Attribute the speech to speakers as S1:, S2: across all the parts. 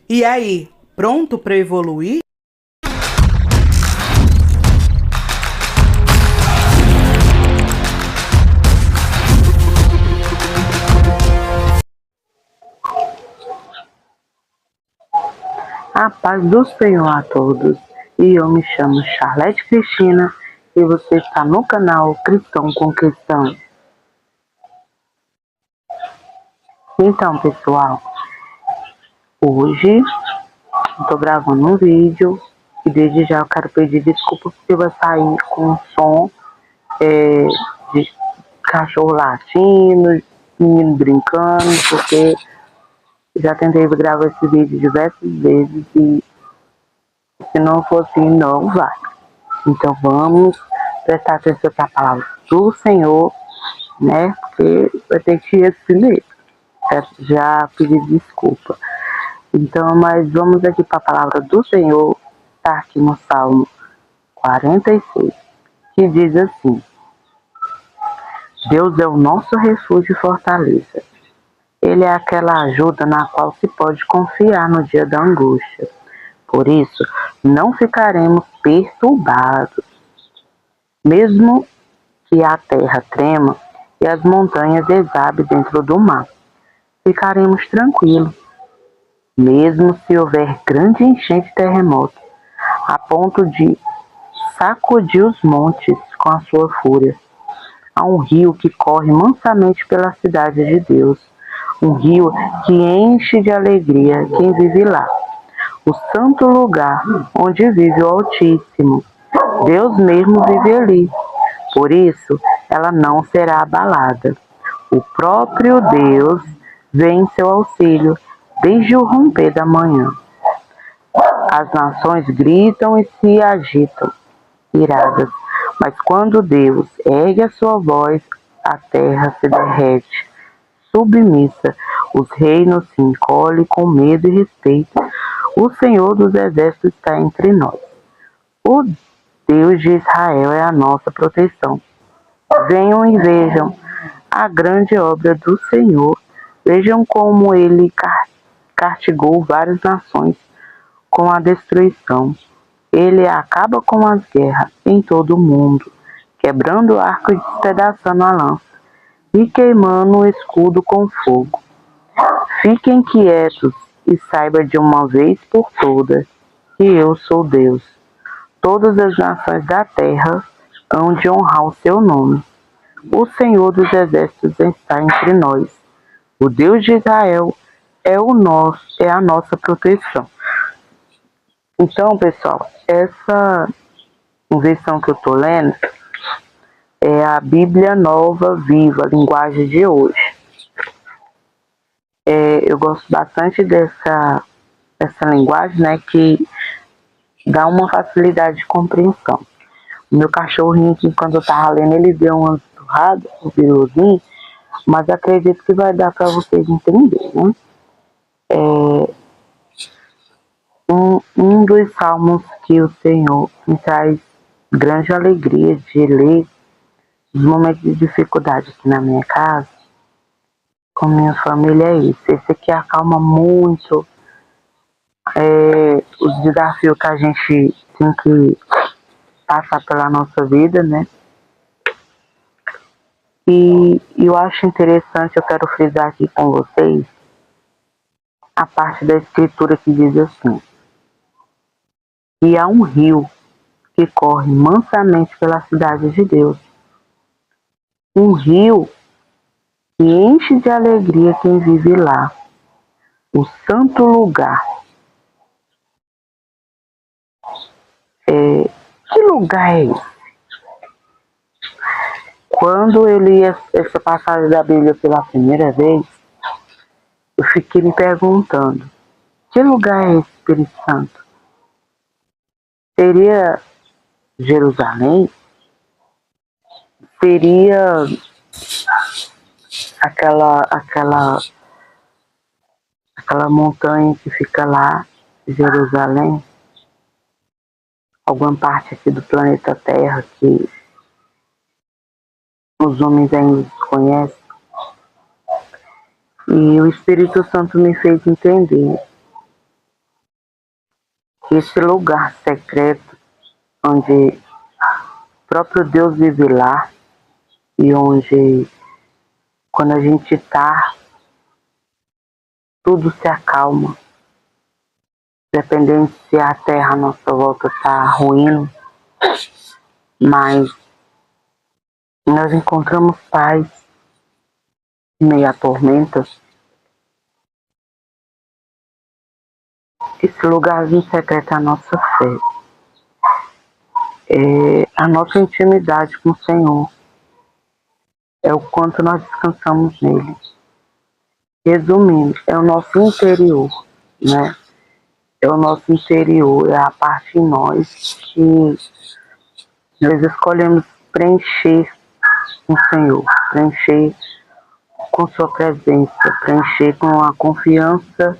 S1: E aí, pronto para evoluir?
S2: A paz do Senhor a todos. E eu me chamo Charlete Cristina e você está no canal Cristão com Cristão. Então, pessoal, hoje estou gravando um vídeo e desde já eu quero pedir desculpa porque vai sair com som de cachorro latindo, menino brincando, porque já tentei gravar esse vídeo diversas vezes e se não for assim, não vai. Então vamos prestar atenção na palavra do Senhor, né? Porque vai ter que ir assim mesmo. Já pedi desculpa. Então, mas vamos aqui para a palavra do Senhor, está aqui no Salmo 46, que diz assim: Deus é o nosso refúgio e fortaleza. Ele é aquela ajuda na qual se pode confiar no dia da angústia. Por isso, não ficaremos perturbados. Mesmo que a terra trema e as montanhas desabem dentro do mar, ficaremos tranquilos, mesmo se houver grande enchente e terremoto, a ponto de sacudir os montes com a sua fúria. Há um rio que corre mansamente pela cidade de Deus, um rio que enche de alegria quem vive lá, o santo lugar onde vive o Altíssimo. Deus mesmo vive ali. Por isso, ela não será abalada. O próprio Deus vem em seu auxílio desde o romper da manhã. As nações gritam e se agitam, iradas, mas quando Deus ergue a sua voz, a terra se derrete. Submissa, os reinos se encolhem com medo e respeito. O Senhor dos Exércitos está entre nós. O Deus de Israel é a nossa proteção. Venham e vejam a grande obra do Senhor. Vejam como ele castigou várias nações com a destruição. Ele acaba com as guerras em todo o mundo, quebrando o arco e despedaçando a lança, e queimando o escudo com fogo. Fiquem quietos e saibam de uma vez por todas que eu sou Deus. Todas as nações da terra hão de honrar o seu nome. O Senhor dos Exércitos está entre nós. O Deus de Israel é a nossa proteção. Então, pessoal, essa versão que eu estou lendo é a Bíblia Nova Viva, linguagem de hoje. Eu gosto bastante dessa linguagem, né, que dá uma facilidade de compreensão. O meu cachorrinho aqui, quando eu estava lendo, ele deu uma surrada, um biluzinho, mas acredito que vai dar para vocês entenderem, né? Um dos salmos que o Senhor me traz grande alegria de ler nos momentos de dificuldade aqui na minha casa, com minha família, é isso. Esse aqui acalma muito os desafios que a gente tem que passar pela nossa vida, né? E eu acho interessante, eu quero frisar aqui com vocês a parte da escritura que diz assim: e há um rio que corre mansamente pela cidade de Deus, um rio que enche de alegria quem vive lá, o santo lugar. Que lugar é esse? Quando eu li essa passagem da Bíblia pela primeira vez, eu fiquei me perguntando: que lugar é esse, Espírito Santo? Seria Jerusalém? Seria aquela montanha que fica lá, Jerusalém? Alguma parte aqui do planeta Terra que os homens ainda desconhecem? E o Espírito Santo me fez entender que esse lugar secreto, onde o próprio Deus vive lá, e onde, quando a gente está, tudo se acalma, dependendo se a terra à nossa volta está ruindo, mas nós encontramos paz em meio à tormenta. Esse lugarzinho secreto é a nossa fé, é a nossa intimidade com o Senhor, é o quanto nós descansamos nele. Resumindo, é o nosso interior, né? É o nosso interior, é a parte em nós que nós escolhemos preencher com o Senhor, preencher com sua presença, preencher com a confiança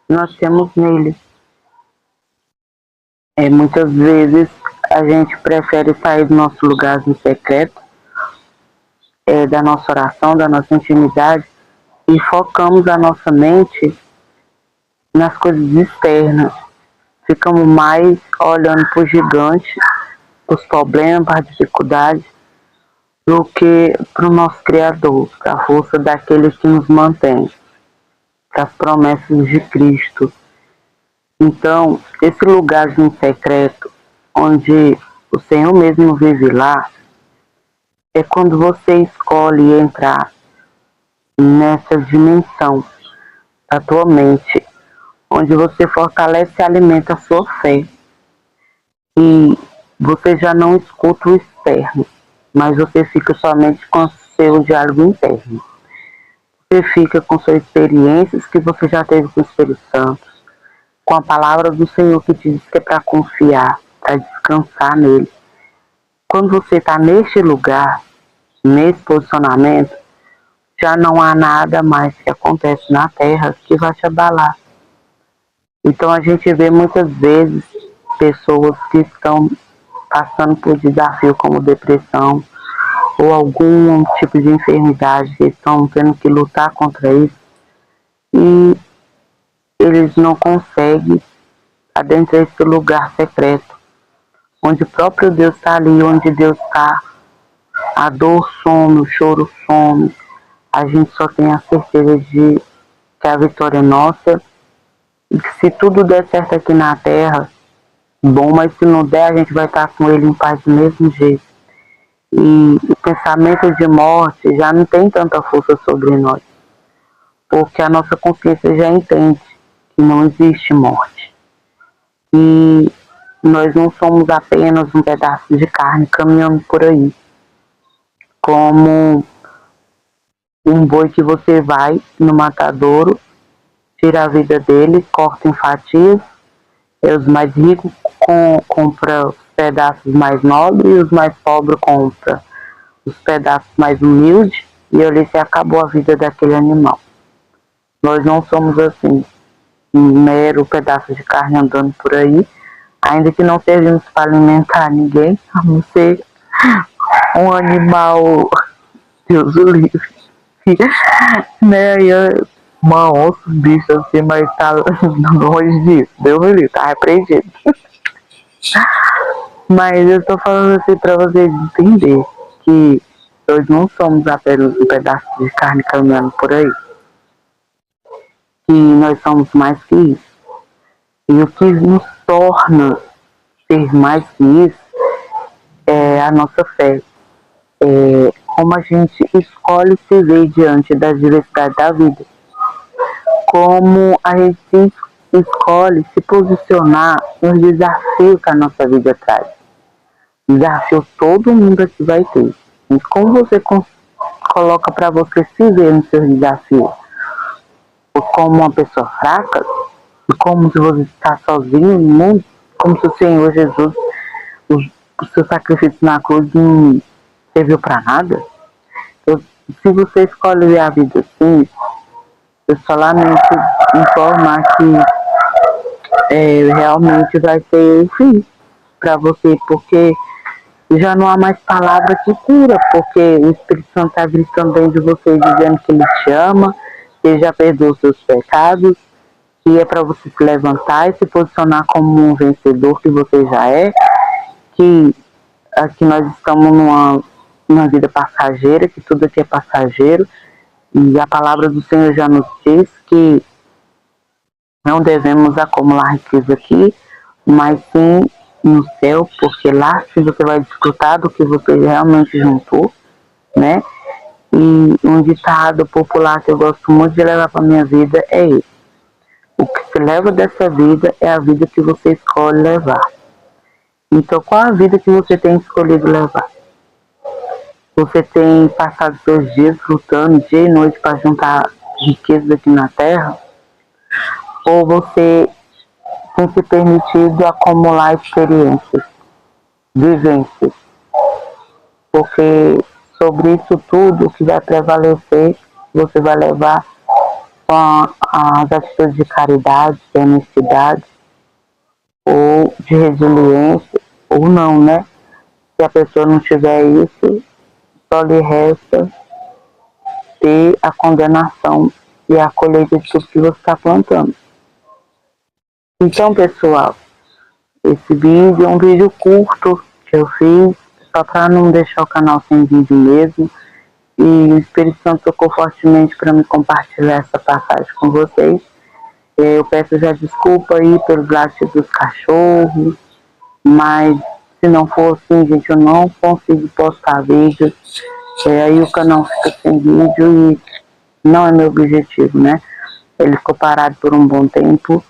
S2: que nós temos nele. Muitas vezes a gente prefere sair do nosso lugar secreto, da nossa oração, da nossa intimidade, e focamos a nossa mente nas coisas externas. Ficamos mais olhando para o gigante, para os problemas, para as dificuldades, do que para o nosso Criador, para a força daquele que nos mantém, para as promessas de Cristo. Então, esse lugarzinho secreto, onde o Senhor mesmo vive lá, é quando você escolhe entrar nessa dimensão da tua mente, onde você fortalece e alimenta a sua fé. E você já não escuta o externo, mas você fica somente com o seu diálogo interno. Você fica com suas experiências que você já teve com o Espírito Santo, com a palavra do Senhor que te diz que é para confiar, para descansar nele. Quando você está neste lugar, nesse posicionamento, já não há nada mais que acontece na terra que vai te abalar. Então a gente vê muitas vezes pessoas que estão passando por desafio como depressão ou algum tipo de enfermidade, que estão tendo que lutar contra isso, e eles não conseguem adentrar esse lugar secreto, onde o próprio Deus está ali, onde Deus está, a dor some, o choro some, a gente só tem a certeza de que a vitória é nossa, e que se tudo der certo aqui na terra, bom, mas se não der, a gente vai estar com ele em paz do mesmo jeito. E o pensamento de morte já não tem tanta força sobre nós, porque a nossa consciência já entende que não existe morte. E nós não somos apenas um pedaço de carne caminhando por aí, como um boi que você vai no matadouro, tira a vida dele, corta em fatias, e os mais ricos compram os pedaços mais nobres e os mais pobres compram os pedaços mais humildes, e ali se acabou a vida daquele animal. Nós não somos assim, um mero pedaço de carne andando por aí, ainda que não servimos para alimentar ninguém, a não ser um animal, Deus o livre, né? Uma onça, um bicho assim, mas tá longe disso, Deus o livre, tá repreendido. Mas eu tô falando assim para vocês entenderem que nós não somos apenas um pedaço de carne caminhando por aí, que nós somos mais que isso. E o que nos torna ser mais que isso é a nossa fé. É como a gente escolhe se ver diante das diversidades da vida. Como a gente escolhe se posicionar nos desafios que a nossa vida traz. Desafio todo mundo aqui vai ter. E como você coloca para você se ver nos seus desafios? Ou como uma pessoa fraca? E como se você está sozinho no mundo? Como se o Senhor Jesus, o seu sacrifício na cruz não serviu para nada? Então, se você escolhe ver a vida assim, eu só lamento informar que realmente vai ser o fim para você, porque já não há mais palavra que cura, porque o Espírito Santo está gritando dentro de você, dizendo que ele te ama, que ele já perdoou seus pecados, que é para você se levantar e se posicionar como um vencedor que você já é, que aqui nós estamos numa vida passageira, que tudo aqui é passageiro, e a palavra do Senhor já nos diz que não devemos acumular riqueza aqui, mas sim no céu, porque lá sim você vai desfrutar do que você realmente juntou, né? E um ditado popular que eu gosto muito de levar para minha vida é esse: o que se leva dessa vida é a vida que você escolhe levar. Então, qual a vida que você tem escolhido levar? Você tem passado seus dias lutando dia e noite para juntar riquezas aqui na terra? Ou você tem se permitido acumular experiências, vivências? Porque sobre isso tudo, o que vai prevalecer, você vai levar com as atitudes de caridade, de honestidade, ou de resiliência, ou não, né? Se a pessoa não tiver isso, só lhe resta ter a condenação e a colheita de tudo que você está plantando. Então, pessoal, esse vídeo é um vídeo curto que eu fiz, só para não deixar o canal sem vídeo mesmo. E o Espírito Santo tocou fortemente para me compartilhar essa passagem com vocês. Eu peço já desculpa aí pelos latidos dos cachorros, mas se não for assim, gente, eu não consigo postar vídeos. Aí o canal fica sem vídeo e não é meu objetivo, né? Ele ficou parado por um bom tempo.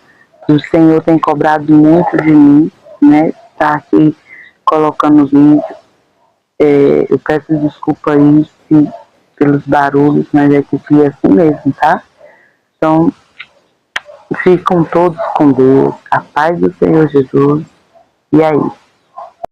S2: O Senhor tem cobrado muito de mim, né? Tá aqui colocando vídeo. Eu peço desculpa aí pelos barulhos, mas é que é assim mesmo, tá? Então, ficam todos com Deus, a paz do Senhor Jesus. E aí?